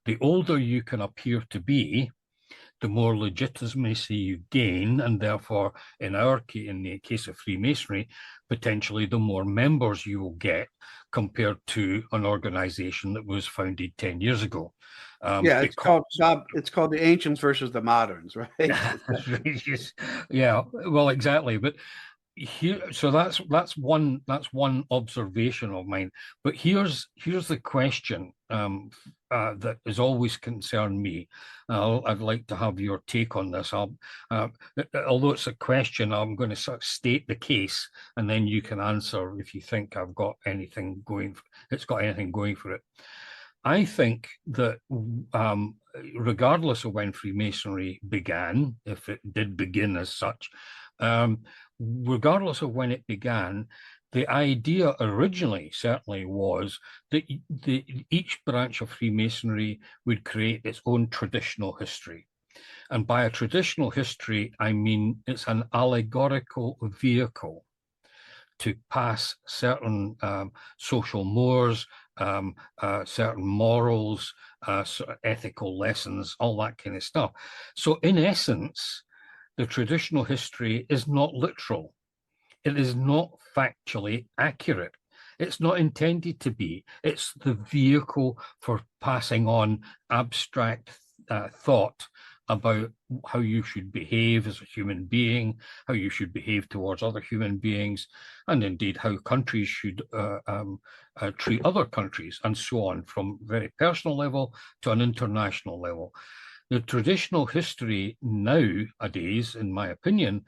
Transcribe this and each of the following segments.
The older you can appear to be, the more legitimacy you gain, and therefore, in the case of Freemasonry, potentially the more members you will get compared to an organization that was founded 10 years ago. Yeah, it's called the ancients versus the moderns, right? Yeah, well, exactly. But here, so that's one observation of mine. But here's the question that has always concerned me. I'd like to have your take on this. Although it's a question, I'm going to sort of state the case, and then you can answer if you think I've got anything going. It's got anything going for it. I think that regardless of when Freemasonry began, if it did begin as such, regardless of when it began, the idea originally certainly was that each branch of Freemasonry would create its own traditional history. And by a traditional history, I mean it's an allegorical vehicle to pass certain social mores, certain morals, ethical lessons, all that kind of stuff. So in essence, the traditional history is not literal. It is not factually accurate. It's not intended to be. It's the vehicle for passing on abstract thought about how you should behave as a human being, how you should behave towards other human beings, and indeed how countries should treat other countries, and so on, from a very personal level to an international level. The traditional history nowadays, in my opinion,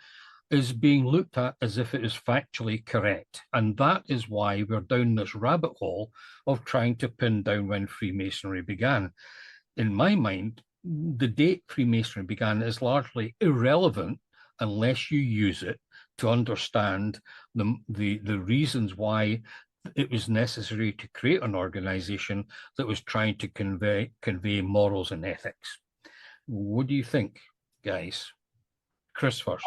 is being looked at as if it is factually correct. And that is why we're down this rabbit hole of trying to pin down when Freemasonry began. In my mind, the date Freemasonry began is largely irrelevant unless you use it to understand the reasons why it was necessary to create an organization that was trying to convey morals and ethics. What do you think, guys? Chris first.